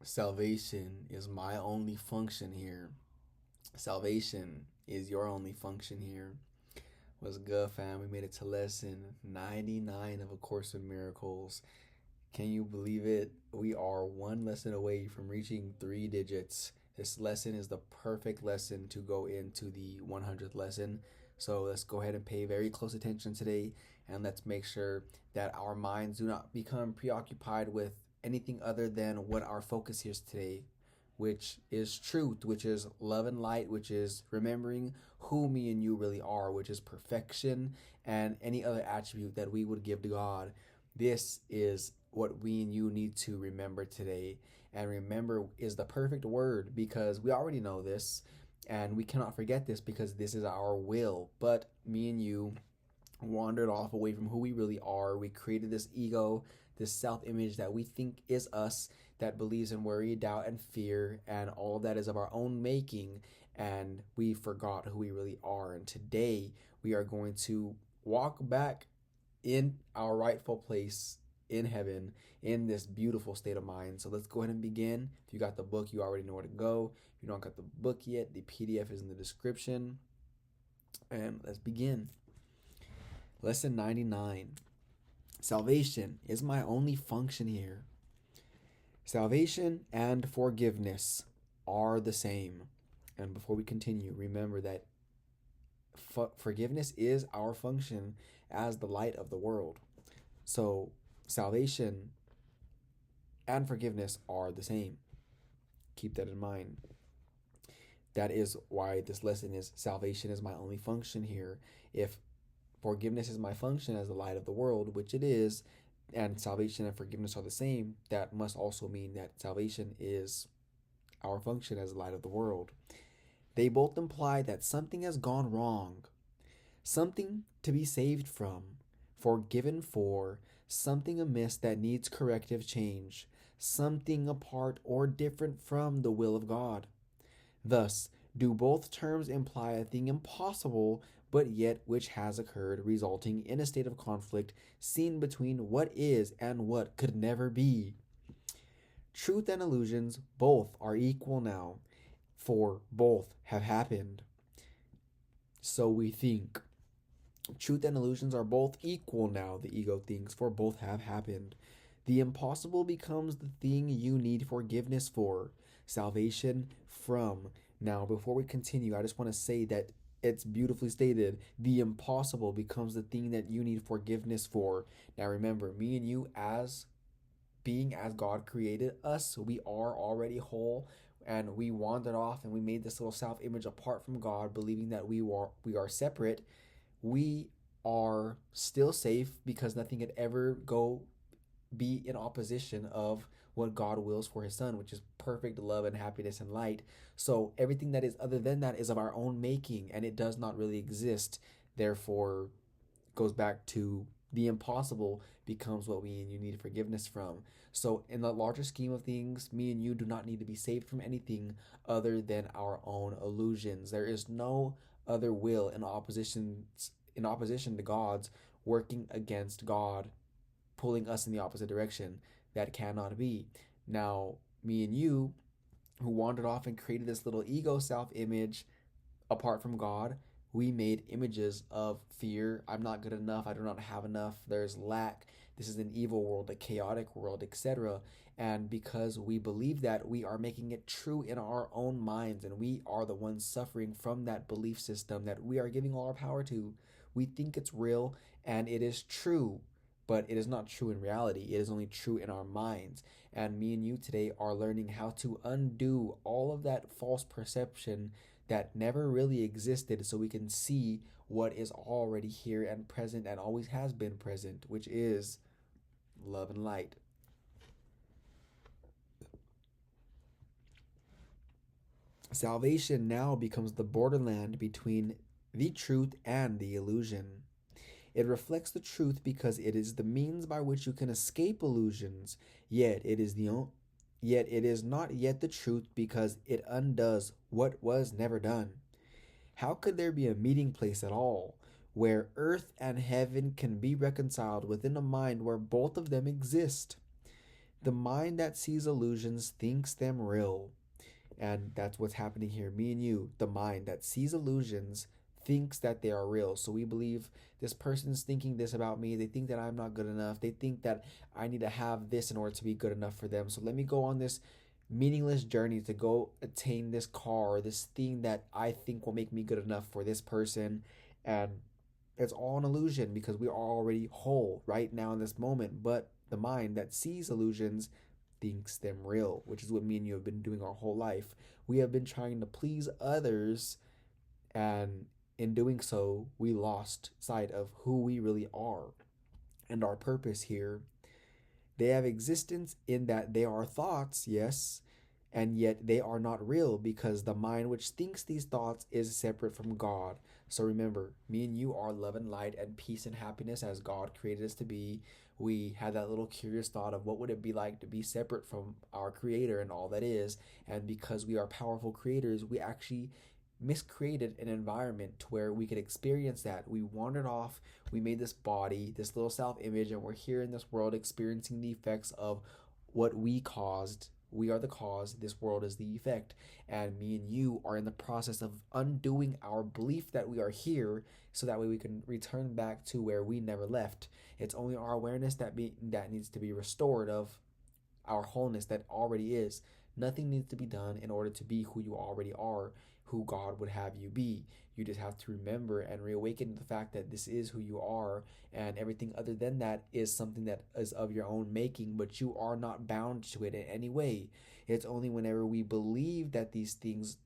Salvation is my only function here. Salvation is your only function here. What's good, fam? We made it to lesson 99 of A Course in Miracles. Can you believe it? We are one lesson away from reaching 3 digits. This lesson is the perfect lesson to go into the 100th lesson. So let's go ahead and pay very close attention today, and let's make sure that our minds do not become preoccupied with anything other than what our focus is today, which is truth, which is love and light, which is remembering who me and you really are, which is perfection and any other attribute that we would give to God. This is what we and you need to remember today. And remember is the perfect word because we already know this and we cannot forget this because this is our will. But me and you wandered off away from who we really are. We created this ego, this self image that we think is us, that believes in worry, doubt, and fear, and all of that is of our own making. And we forgot who we really are. And today we are going to walk back in our rightful place in heaven in this beautiful state of mind. So let's go ahead and begin. If you got the book, you already know where to go. If you don't got the book yet, the PDF is in the description. And let's begin. Lesson 99. Salvation is my only function here. Salvation and forgiveness are the same. And before we continue, remember that forgiveness is our function as the light of the world. So salvation and forgiveness are the same. Keep that in mind. That is why this lesson is salvation is my only function here. If forgiveness is my function as the light of the world, which it is, and salvation and forgiveness are the same, that must also mean that salvation is our function as the light of the world. They both imply that something has gone wrong, something to be saved from, forgiven for, something amiss that needs corrective change, something apart or different from the will of God. Thus, do both terms imply a thing impossible, but yet which has occurred, resulting in a state of conflict seen between what is and what could never be. Truth and illusions both are equal now, for both have happened. So we think. Truth and illusions are both equal now, the ego thinks, for both have happened. The impossible becomes the thing you need forgiveness for, salvation from. Now, before we continue, I just want to say that it's beautifully stated. The impossible becomes the thing that you need forgiveness for. Now, remember, me and you, as being as God created us, we are already whole, and we wandered off and we made this little self image apart from God, believing that we are separate. We are still safe because nothing could ever go be in opposition of what God wills for his son, which is perfect love and happiness and light. So everything that is other than that is of our own making, and it does not really exist. Therefore, goes back to the impossible becomes what we and you need forgiveness from. So in the larger scheme of things, me and you do not need to be saved from anything other than our own illusions. There is no other will in opposition to God's working against God, pulling us in the opposite direction. That cannot be. Now, me and you, who wandered off and created this little ego self-image apart from God, we made images of fear. I'm not good enough. I do not have enough. There's lack. This is an evil world, a chaotic world, etc. And because we believe that, we are making it true in our own minds, and we are the ones suffering from that belief system that we are giving all our power to. We think it's real, and it is true, but it is not true in reality. It is only true in our minds. And me and you today are learning how to undo all of that false perception that never really existed, so we can see what is already here and present and always has been present, which is love and light. Salvation now becomes the borderland between the truth and the illusion. It reflects the truth because it is the means by which you can escape illusions, yet it is not yet the truth because it undoes what was never done. How could there be a meeting place at all, where earth and heaven can be reconciled within a mind where both of them exist? The mind that sees illusions thinks them real. And that's what's happening here. Me and you, the mind that sees illusions, thinks that they are real. So we believe this person's thinking this about me. They think that I'm not good enough. They think that I need to have this in order to be good enough for them. So let me go on this meaningless journey to go attain this car or this thing that I think will make me good enough for this person. And it's all an illusion because we are already whole right now in this moment. But the mind that sees illusions thinks them real, which is what me and you have been doing our whole life. We have been trying to please others, and in doing so, we lost sight of who we really are and our purpose here. They have existence in that they are thoughts, yes, and yet they are not real because the mind which thinks these thoughts is separate from God. So remember, me and you are love and light and peace and happiness as God created us to be. We had that little curious thought of what would it be like to be separate from our creator and all that is. And because we are powerful creators, we actually miscreated an environment to where we could experience that. We wandered off, we made this body, this little self image, and we're here in this world experiencing the effects of what we caused. We are the cause, this world is the effect. And me and you are in the process of undoing our belief that we are here so that way we can return back to where we never left. It's only our awareness that needs to be restored of our wholeness that already is. Nothing needs to be done in order to be who you already are, who God would have you be. You just have to remember and reawaken the fact that this is who you are, and everything other than that is something that is of your own making, but you are not bound to it in any way. It's only whenever we believe that these things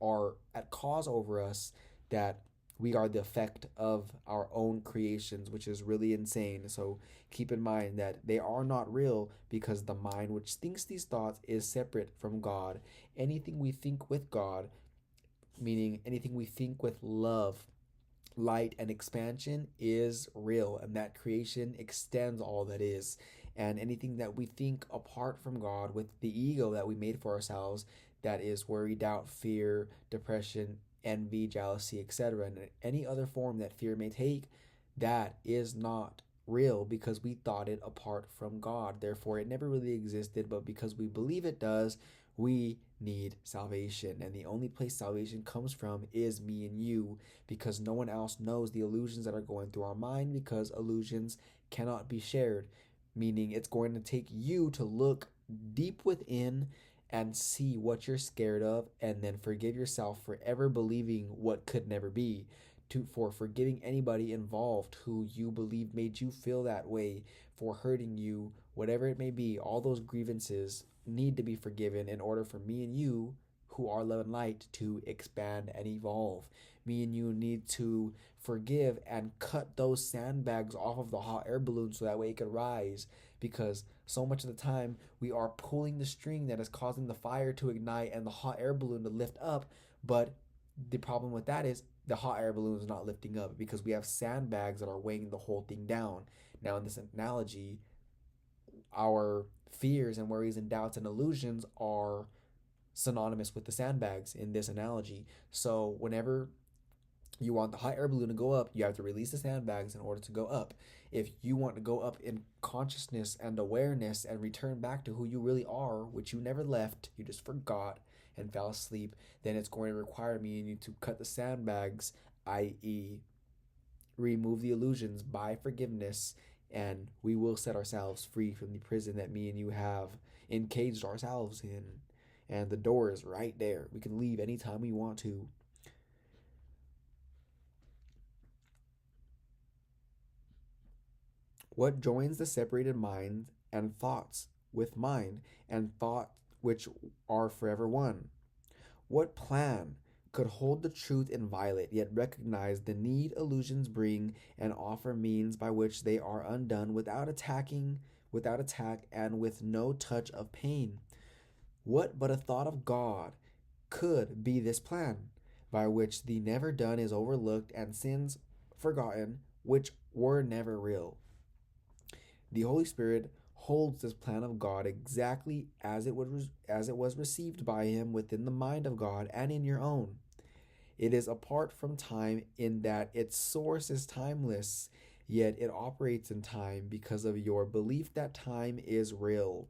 are at cause over us that we are the effect of our own creations, which is really insane. So keep in mind that they are not real because the mind which thinks these thoughts is separate from God. Anything we think with God, meaning anything we think with love, light, and expansion, is real, and that creation extends all that is. And anything that we think apart from God with the ego that we made for ourselves, that is worry, doubt, fear, depression, envy, jealousy, etc., and any other form that fear may take, that is not real because we thought it apart from God. Therefore, it never really existed, but because we believe it does, we need salvation. And the only place salvation comes from is me and you, because no one else knows the illusions that are going through our mind, because illusions cannot be shared. Meaning it's going to take you to look deep within and see what you're scared of, and then forgive yourself for ever believing what could never be, for forgiving anybody involved who you believe made you feel that way, for hurting you, whatever it may be. All those grievances need to be forgiven in order for me and you, who are love and light, to expand and evolve. Me and you need to forgive and cut those sandbags off of the hot air balloon so that way it could rise, because so much of the time we are pulling the string that is causing the fire to ignite and the hot air balloon to lift up. But the problem with that is the hot air balloon is not lifting up because we have sandbags that are weighing the whole thing down. Now, in this analogy, our fears and worries and doubts and illusions are synonymous with the sandbags in this analogy. So whenever you want the hot air balloon to go up, you have to release the sandbags in order to go up. If you want to go up in consciousness and awareness and return back to who you really are, which you never left, you just forgot and fell asleep, then it's going to require me and you to cut the sandbags, i.e., remove the illusions by forgiveness, and we will set ourselves free from the prison that me and you have encaged ourselves in. And the door is right there. We can leave anytime we want to. What joins the separated mind and thoughts with mind and thought which are forever one? What plan could hold the truth inviolate, yet recognize the need illusions bring, and offer means by which they are undone without attack, and with no touch of pain? What but a thought of God could be this plan, by which the never done is overlooked and sins forgotten, which were never real? The Holy Spirit holds this plan of God exactly as it was received by him within the mind of God and in your own. It is apart from time in that its source is timeless, yet it operates in time because of your belief that time is real.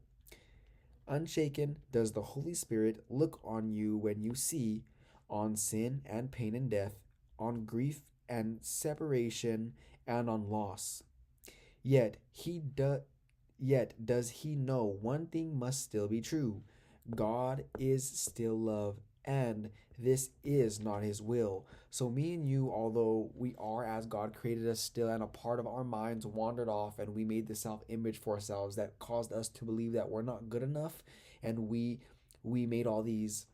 Unshaken does the Holy Spirit look on you when you see on sin and pain and death, on grief and separation, and on loss. Yet he does Yet does he know one thing must still be true. God is still love, and this is not his will. So me and you, although we are as God created us still, and a part of our minds wandered off, and we made the self-image for ourselves that caused us to believe that we're not good enough, and we made all these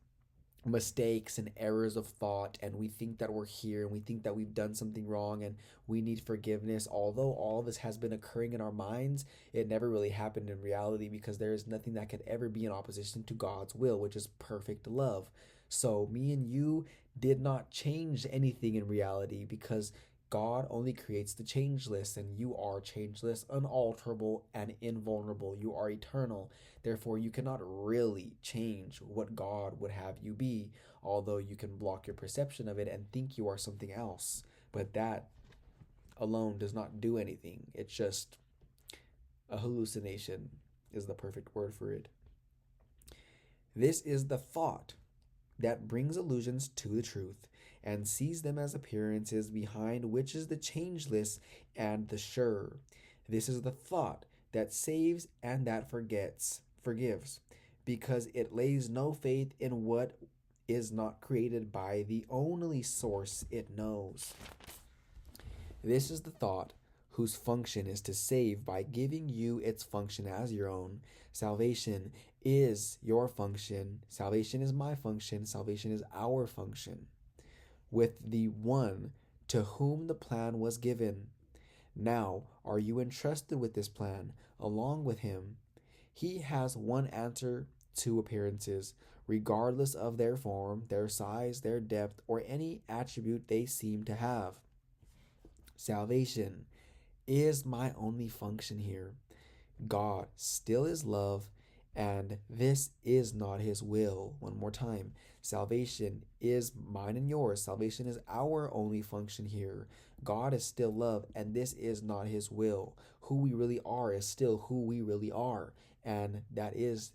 mistakes and errors of thought, and we think that we're here, and we think that we've done something wrong, and we need forgiveness. Although all this has been occurring in our minds, it never really happened in reality, because there is nothing that could ever be in opposition to God's will, which is perfect love. So me and you did not change anything in reality, because God only creates the changeless, and you are changeless, unalterable, and invulnerable. You are eternal. Therefore, you cannot really change what God would have you be, although you can block your perception of it and think you are something else. But that alone does not do anything. It's just a hallucination, is the perfect word for it. This is the thought that brings illusions to the truth and sees them as appearances behind which is the changeless and the sure. This is the thought that saves and that forgives, because it lays no faith in what is not created by the only source it knows. This is the thought whose function is to save by giving you its function as your own. Salvation is your function. Salvation is my function. Salvation is our function, with the one to whom the plan was given. Now, are you entrusted with this plan along with him? He has one answer to appearances, regardless of their form, their size, their depth, or any attribute they seem to have. Salvation is my only function here. God still is love, and this is not his will. One more time. Salvation is mine and yours. Salvation is our only function here. God is still love, and this is not his will. Who we really are is still who we really are, and that is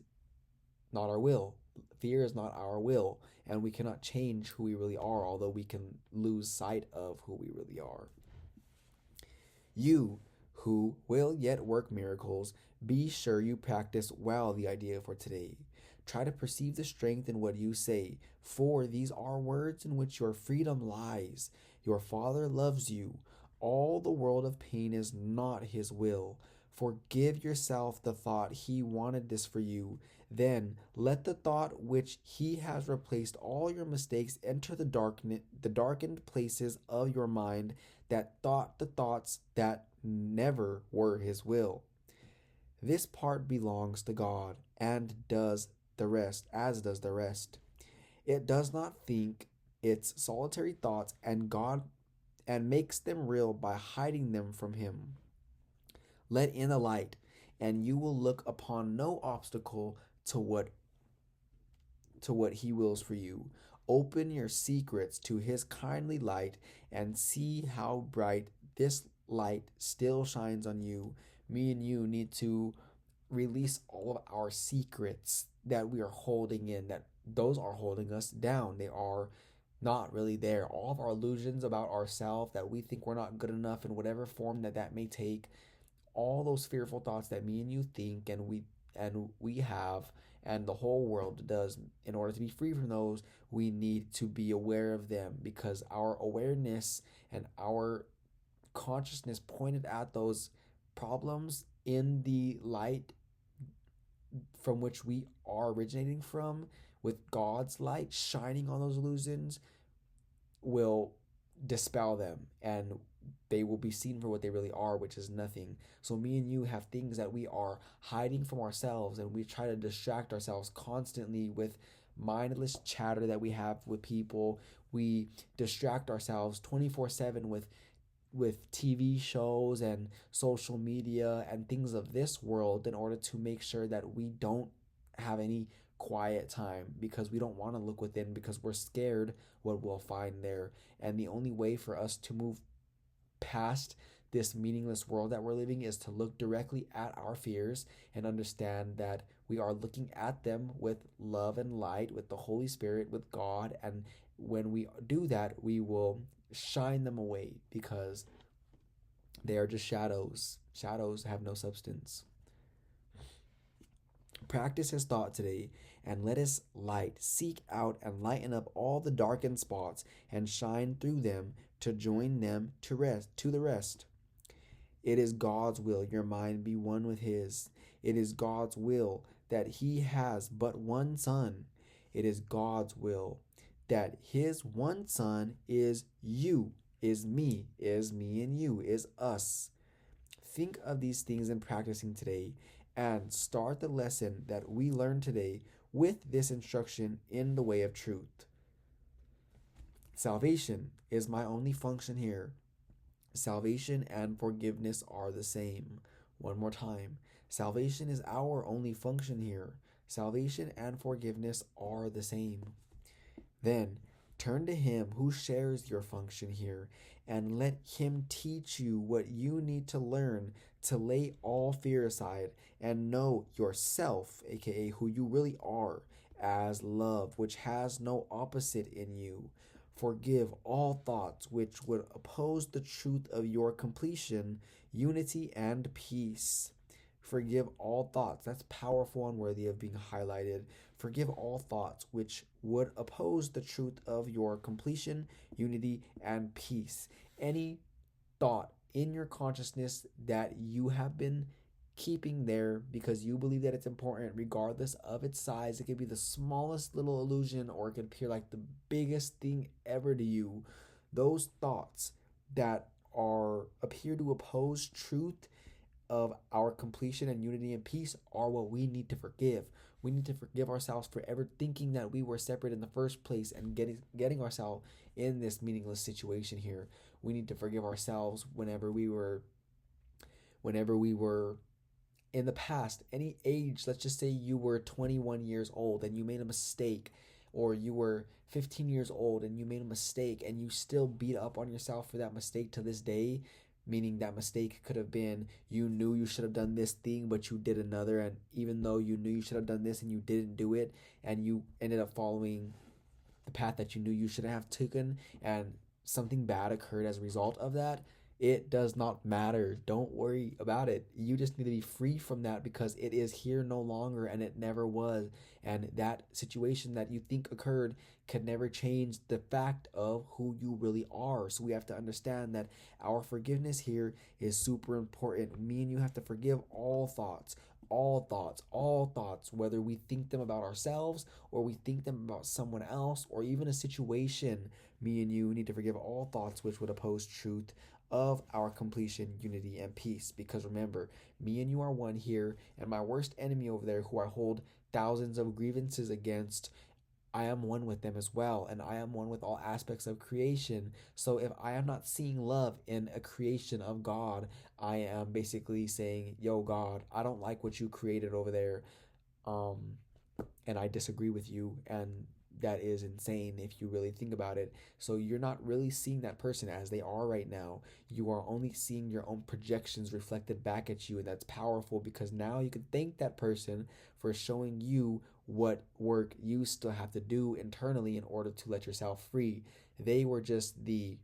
not our will. Fear is not our will, and we cannot change who we really are, although we can lose sight of who we really are. You who will yet work miracles, be sure you practice well the idea for today. Try to perceive the strength in what you say, for these are words in which your freedom lies. Your Father loves you. All the world of pain is not his will. Forgive yourself the thought he wanted this for you. Then let the thought which he has replaced all your mistakes enter the darkened places of your mind that thought the thoughts that never were his will. This part belongs to God and does the rest, as does the rest. It does not think its solitary thoughts and makes them real by hiding them from him. Let in the light, and you will look upon no obstacle to what he wills for you. Open your secrets to his kindly light and see how bright this light still shines on you. Me and you need to release all of our secrets that we are holding in, that those are holding us down. They are not really there. All of our illusions about ourselves, that we think we're not good enough in whatever form that may take, all those fearful thoughts that me and you think and we have, and the whole world does. In order to be free from those, we need to be aware of them, because our awareness and our consciousness pointed at those problems in the light from which we are originating from, with God's light shining on those illusions, will dispel them, and they will be seen for what they really are, which is nothing. So me and you have things that we are hiding from ourselves, and we try to distract ourselves constantly with mindless chatter that we have with people. We distract ourselves 24/7 with TV shows and social media and things of this world, in order to make sure that we don't have any quiet time, because we don't want to look within, because we're scared what we'll find there. And the only way for us to move past this meaningless world that we're living is to look directly at our fears and understand that we are looking at them with love and light, with the Holy Spirit, with God. And when we do that, we will shine them away because they are just shadows. Shadows have no substance. Practice his thought today, and let his light seek out and lighten up all the darkened spots and shine through them to join them to the rest. It is God's will your mind be one with his. It is God's will that he has but one son. It is God's will that his one son is you, is me and you, is us. Think of these things in practicing today and start the lesson that we learned today with this instruction in the way of truth. Salvation is my only function here. Salvation and forgiveness are the same. One more time. Salvation is our only function here. Salvation and forgiveness are the same. Then turn to him who shares your function here and let him teach you what you need to learn to lay all fear aside and know yourself, aka who you really are, as love, which has no opposite in you. Forgive all thoughts which would oppose the truth of your completion, unity, and peace. Forgive all thoughts. That's powerful and worthy of being highlighted. Forgive all thoughts which would oppose the truth of your completion, unity, and peace. Any thought in your consciousness that you have been keeping there because you believe that it's important, regardless of its size. It could be the smallest little illusion, or it could appear like the biggest thing ever to you. Those thoughts that appear to oppose truth of our completion and unity and peace are what we need to forgive. We need to forgive ourselves for ever thinking that we were separate in the first place and getting ourselves in this meaningless situation here. We need to forgive ourselves whenever we were in the past, any age. Let's just say you were 21 years old and you made a mistake, or you were 15 years old and you made a mistake and you still beat up on yourself for that mistake to this day. Meaning that mistake could have been you knew you should have done this thing, but you did another. And even though you knew you should have done this and you didn't do it, and you ended up following the path that you knew you should have taken, and something bad occurred as a result of that, it does not matter. Don't worry about it. You just need to be free from that because it is here no longer and it never was. And that situation that you think occurred could never change the fact of who you really are. So we have to understand that our forgiveness here is super important. Me and you have to forgive all thoughts, whether we think them about ourselves or we think them about someone else or even a situation. Me and you need to forgive all thoughts which would oppose truth of our completion, unity, and peace. Because remember, me and you are one here, and my worst enemy over there, who I hold thousands of grievances against, I am one with them as well, and I am one with all aspects of creation. So if I am not seeing love in a creation of God, I am basically saying, yo, God, I don't like what you created over there, and I disagree with you, and that is insane if you really think about it. So you're not really seeing that person as they are right now. You are only seeing your own projections reflected back at you, and that's powerful because now you can thank that person for showing you what work you still have to do internally in order to let yourself free. They were just the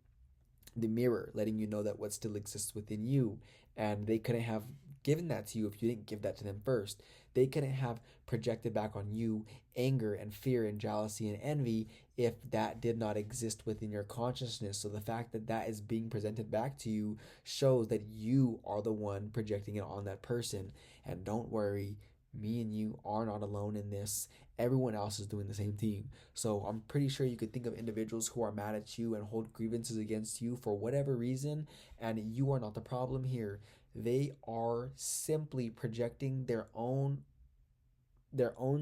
mirror letting you know that what still exists within you, and they couldn't have given that to you if you didn't give that to them first. They couldn't have projected back on you anger and fear and jealousy and envy if that did not exist within your consciousness. So the fact that that is being presented back to you shows that you are the one projecting it on that person. And don't worry, me and you are not alone in this. Everyone else is doing the same thing. So I'm pretty sure you could think of individuals who are mad at you and hold grievances against you for whatever reason, and you are not the problem here. They are simply projecting their own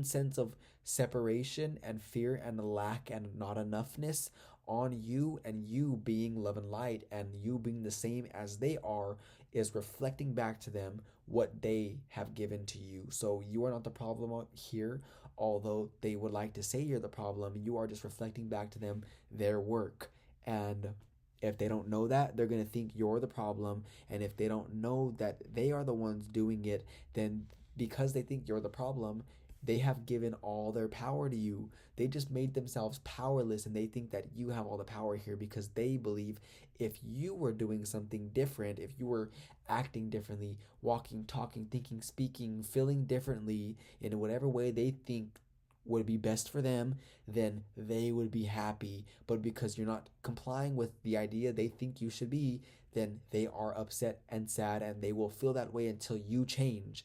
sense of separation and fear and lack and not enoughness on you, and you being love and light and you being the same as they are is reflecting back to them what they have given to you. So you are not the problem here, although they would like to say you're the problem. You are just reflecting back to them their work. And If they don't know that, they're going to think you're the problem. And if they don't know that they are the ones doing it, then because they think you're the problem, they have given all their power to you. They just made themselves powerless, and they think that you have all the power here because they believe if you were doing something different, if you were acting differently, walking, talking, thinking, speaking, feeling differently in whatever way they think would be best for them, then they would be happy. But because you're not complying with the idea they think you should be, then they are upset and sad, and they will feel that way until you change.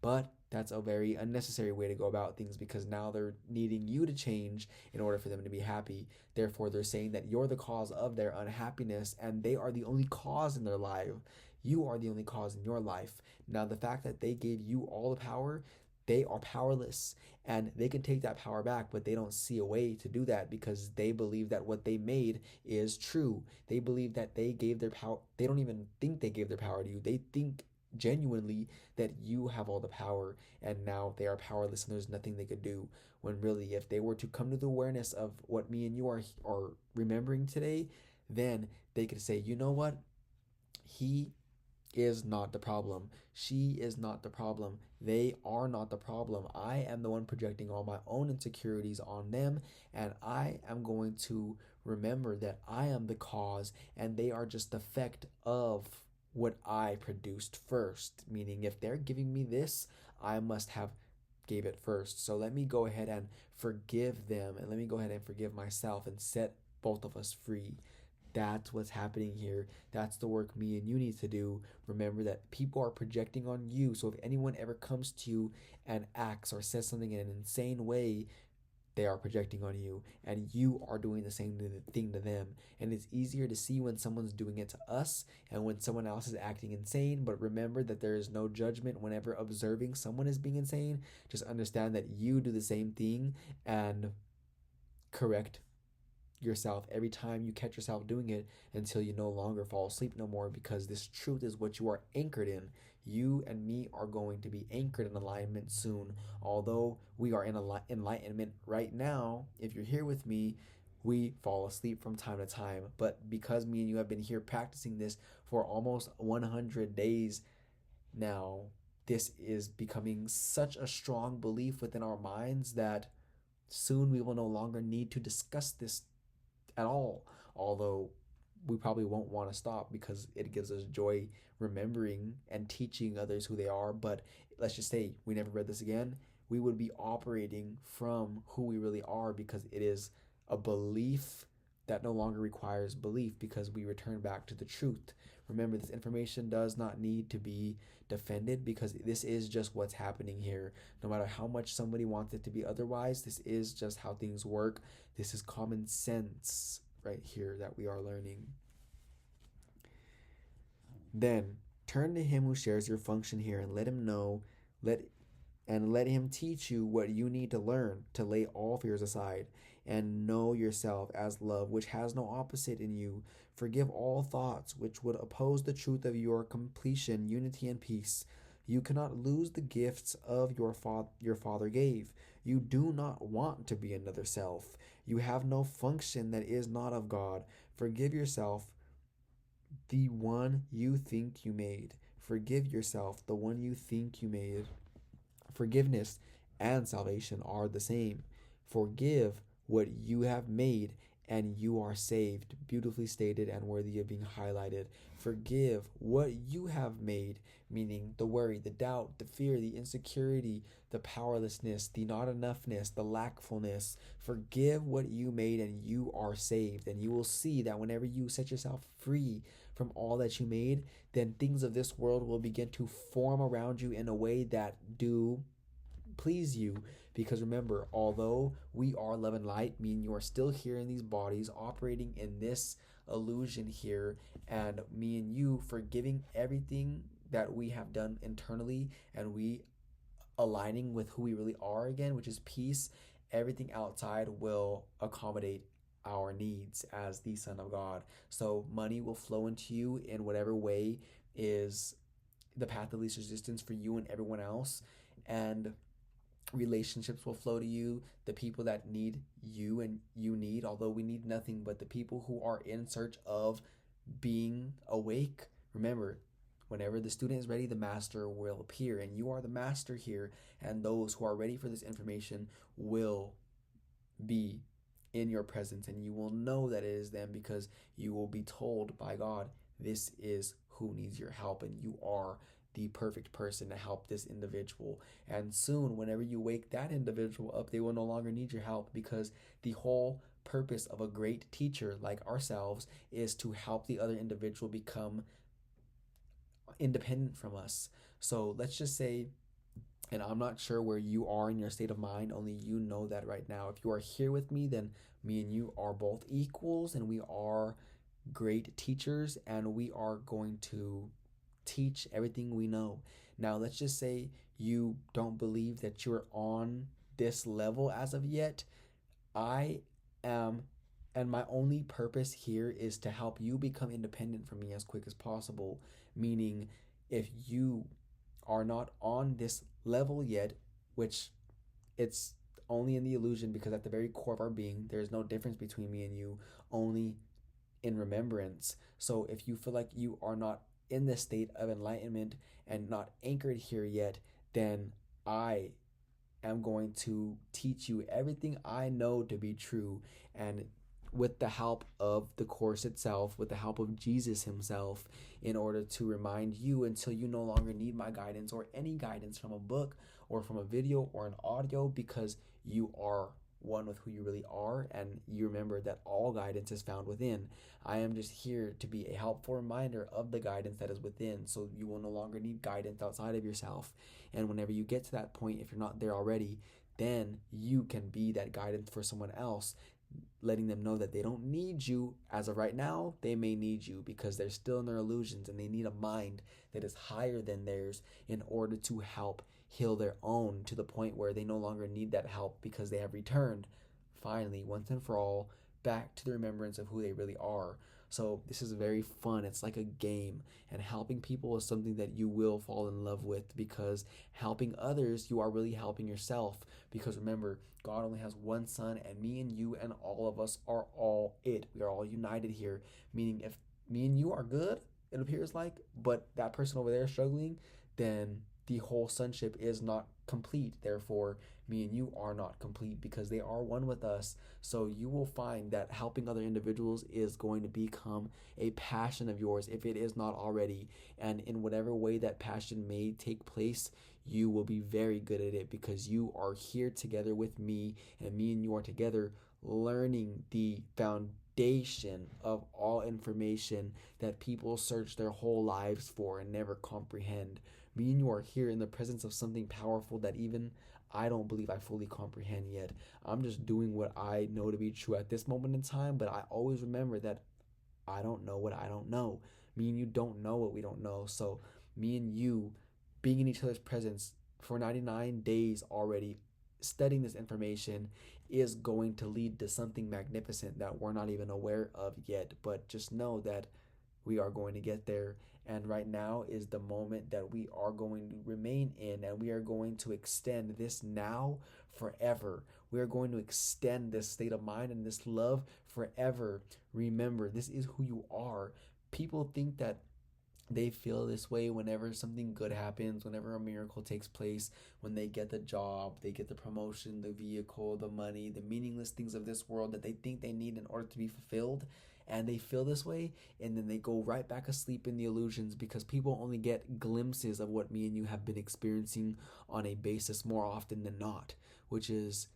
But that's a very unnecessary way to go about things, because now they're needing you to change in order for them to be happy. Therefore, they're saying that you're the cause of their unhappiness, and they are the only cause in their life. You are the only cause in your life. Now, the fact that they gave you all the power, they are powerless, and they can take that power back, but they don't see a way to do that because they believe that what they made is true. They believe that they gave their power. They don't even think they gave their power to you. They think genuinely that you have all the power, and now they are powerless and there's nothing they could do. When really, if they were to come to the awareness of what me and you are remembering today, then they could say, you know what, he is not the problem. She is not the problem. They are not the problem. I am the one projecting all my own insecurities on them, and I am going to remember that I am the cause and they are just the effect of what I produced first. Meaning, if they're giving me this, I must have gave it first. So let me go ahead and forgive them, and let me go ahead and forgive myself and set both of us free. That's what's happening here. That's the work me and you need to do. Remember that people are projecting on you. So if anyone ever comes to you and acts or says something in an insane way, they are projecting on you, and you are doing the same thing to them. And it's easier to see when someone's doing it to us and when someone else is acting insane. But remember that there is no judgment whenever observing someone is being insane. Just understand that you do the same thing and correct yourself every time you catch yourself doing it until you no longer fall asleep no more, because this truth is what you are anchored in. You and me are going to be anchored in alignment soon. Although we are in enlightenment right now, if you're here with me, we fall asleep from time to time. But because me and you have been here practicing this for almost 100 days now, this is becoming such a strong belief within our minds that soon we will no longer need to discuss this at all. Although we probably won't want to stop because it gives us joy remembering and teaching others who they are. But let's just say we never read this again, we would be operating from who we really are, because it is a belief that no longer requires belief because we return back to the truth. Remember, this information does not need to be defended because this is just what's happening here. No matter how much somebody wants it to be otherwise, this is just how things work. This is common sense right here that we are learning. Then turn to him who shares your function here and let him know, let him teach you what you need to learn to lay all fears aside and know yourself as love, which has no opposite in you. Forgive all thoughts which would oppose the truth of your completion, unity, and peace. You cannot lose the gifts of your father gave. You do not want to be another self. You have no function that is not of God. Forgive yourself, the one you think you made. Forgive yourself, the one you think you made. Forgiveness and salvation are the same. Forgive what you have made, and you are saved. Beautifully stated and worthy of being highlighted. Forgive what you have made, meaning the worry, the doubt, the fear, the insecurity, the powerlessness, the not enoughness, the lackfulness. Forgive what you made, and you are saved. And you will see that whenever you set yourself free from all that you made, then things of this world will begin to form around you in a way that do please you. Because remember, although we are love and light, meaning you are still here in these bodies operating in this illusion here, and me and you forgiving everything that we have done internally, and we aligning with who we really are again, which is peace, everything outside will accommodate our needs as the Son of God. So money will flow into you in whatever way is the path of least resistance for you and everyone else. And relationships will flow to you. The people that need you and you need, although we need nothing but the people who are in search of being awake. Remember, whenever the student is ready, the master will appear, and you are the master here, and those who are ready for this information will be in your presence, and you will know that it is them because you will be told by God, this is who needs your help, and you are the perfect person to help this individual. And soon, whenever you wake that individual up, they will no longer need your help, because the whole purpose of a great teacher like ourselves is to help the other individual become independent from us. So let's just say, and I'm not sure where you are in your state of mind, only you know that right now. If you are here with me, then me and you are both equals, and we are great teachers, and we are going to teach everything we know. Now, let's just say you don't believe that you're on this level as of yet. I am, and my only purpose here is to help you become independent from me as quick as possible. Meaning, if you are not on this level yet, which it's only in the illusion, because at the very core of our being, there's no difference between me and you, only in remembrance. So if you feel like you are not in this state of enlightenment and not anchored here yet, then I am going to teach you everything I know to be true. And with the help of the Course itself, with the help of Jesus himself, in order to remind you until you no longer need my guidance or any guidance from a book or from a video or an audio, because you are one with who you really are, and you remember that all guidance is found within. I am just here to be a helpful reminder of the guidance that is within, so you will no longer need guidance outside of yourself. And whenever you get to that point, if you're not there already, then you can be that guidance for someone else, letting them know that they don't need you as of right now. They may need you because they're still in their illusions, and they need a mind that is higher than theirs in order to help heal their own, to the point where they no longer need that help because they have returned finally, once and for all, back to the remembrance of who they really are. So this is very fun. It's like a game, and helping people is something that you will fall in love with, because helping others, you are really helping yourself. Because remember, God only has one son, and me and you and all of us are all it. We are all united here. Meaning, if me and you are good, it appears like, but that person over there is struggling, then the whole sonship is not complete. Therefore, me and you are not complete, because they are one with us. So you will find that helping other individuals is going to become a passion of yours, if it is not already. And in whatever way that passion may take place, you will be very good at it, because you are here together with me, and me and you are together learning the foundation of all information that people search their whole lives for and never comprehend. Me and you are here in the presence of something powerful that even I don't believe I fully comprehend yet. I'm just doing what I know to be true at this moment in time, but I always remember that I don't know what I don't know. Me and you don't know what we don't know. So me and you being in each other's presence for 99 days already, studying this information, is going to lead to something magnificent that we're not even aware of yet. But just know that we are going to get there. And right now is the moment that we are going to remain in, and we are going to extend this now forever. We are going to extend this state of mind and this love forever. Remember, this is who you are. People think that they feel this way whenever something good happens, whenever a miracle takes place, when they get the job, they get the promotion, the vehicle, the money, the meaningless things of this world that they think they need in order to be fulfilled. And they feel this way, and then they go right back asleep in the illusions, because people only get glimpses of what me and you have been experiencing on a basis more often than not, which is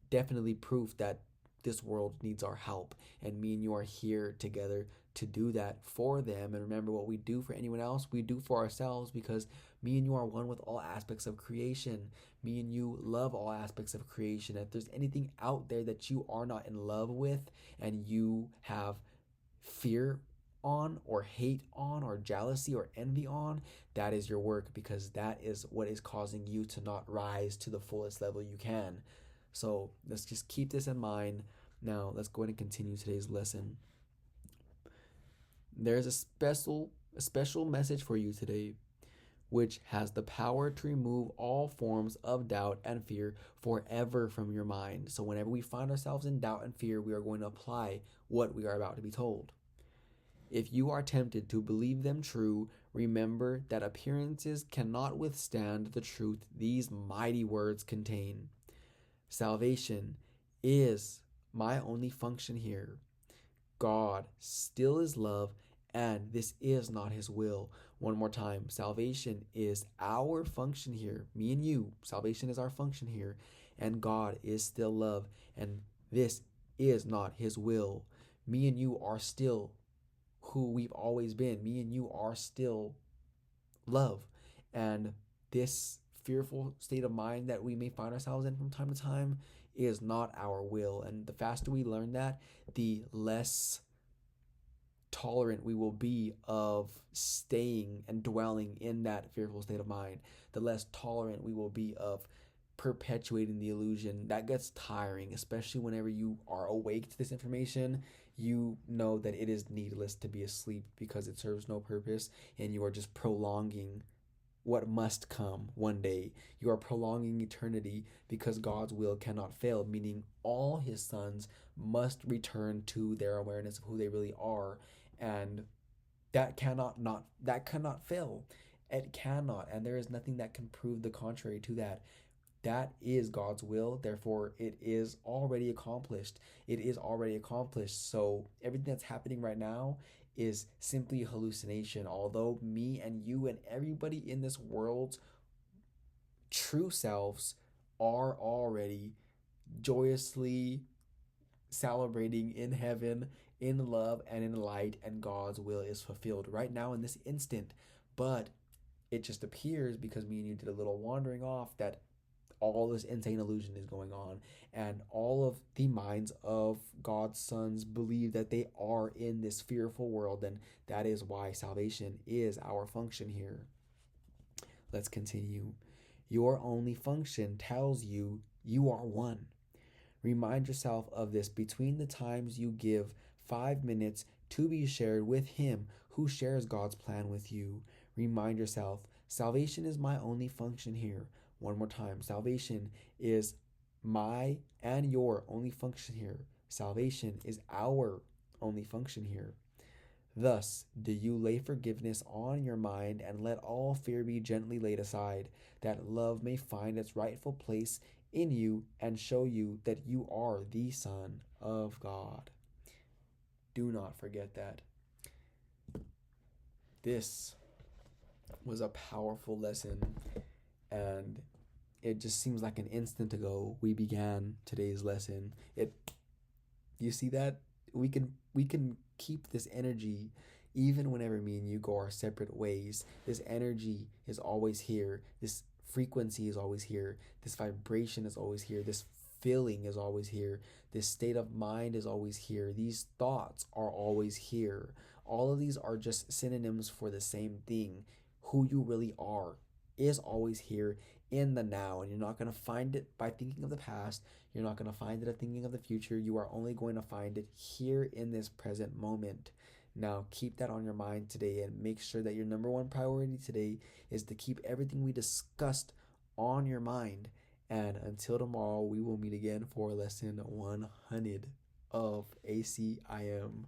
definitely proof that this world needs our help, and me and you are here together to do that for them. And remember, what we do for anyone else, we do for ourselves, because me and you are one with all aspects of creation. Me and you love all aspects of creation. If there's anything out there that you are not in love with, and you have fear on, or hate on, or jealousy or envy on, that is your work, because that is what is causing you to not rise to the fullest level you can. So let's just keep this in mind. Now let's go ahead and continue today's lesson. There's a special message for you today. which has the power to remove all forms of doubt and fear forever from your mind. So whenever we find ourselves in doubt and fear, we are going to apply what we are about to be told. If you are tempted to believe them true, remember that appearances cannot withstand the truth these mighty words contain. Salvation is my only function here. God still is love, and this is not his will. One more time. Salvation is our function here. Me and you. Salvation is our function here. And God is still love, and this is not his will. Me and you are still who we've always been. Me and you are still love. And this fearful state of mind that we may find ourselves in from time to time is not our will. And the faster we learn that, the less tolerant we will be of staying and dwelling in that fearful state of mind. The less tolerant we will be of perpetuating the illusion. That gets tiring, especially whenever you are awake to this information. You know that it is needless to be asleep because it serves no purpose, and you are just prolonging what must come one day. You are prolonging eternity because God's will cannot fail, meaning all his sons must return to their awareness of who they really are, and that cannot fail. It cannot, and there is nothing that can prove the contrary to that. That is God's will, therefore it is already accomplished. It is already accomplished. So everything that's happening right now is simply a hallucination. Although me and you and everybody in this world's true selves are already joyously celebrating in heaven, in love, and in light, and God's will is fulfilled right now in this instant. But it just appears, because me and you did a little wandering off, that all this insane illusion is going on, and all of the minds of God's sons believe that they are in this fearful world, and that is why salvation is our function here. Let's continue. Your only function tells you you are one. Remind yourself of this between the times you give 5 minutes to be shared with him who shares God's plan with you. Remind yourself, salvation is my only function here. One more time. Salvation is my and your only function here. Salvation is our only function here. Thus, do you lay forgiveness on your mind and let all fear be gently laid aside, that love may find its rightful place in you and show you that you are the Son of God. Do not forget that. This was a powerful lesson, and it just seems like an instant ago we began today's lesson. You see that? We can keep this energy even whenever me and you go our separate ways. This energy is always here. This frequency is always here. This vibration is always here. This feeling is always here. This state of mind is always here. These thoughts are always here. All of these are just synonyms for the same thing. Who you really are is always here in the now, and you're not going to find it by thinking of the past. You're not going to find it by thinking of the future. You are only going to find it here in this present moment. Now, keep that on your mind today, and make sure that your number one priority today is to keep everything we discussed on your mind. And until tomorrow, we will meet again for lesson 100 of ACIM.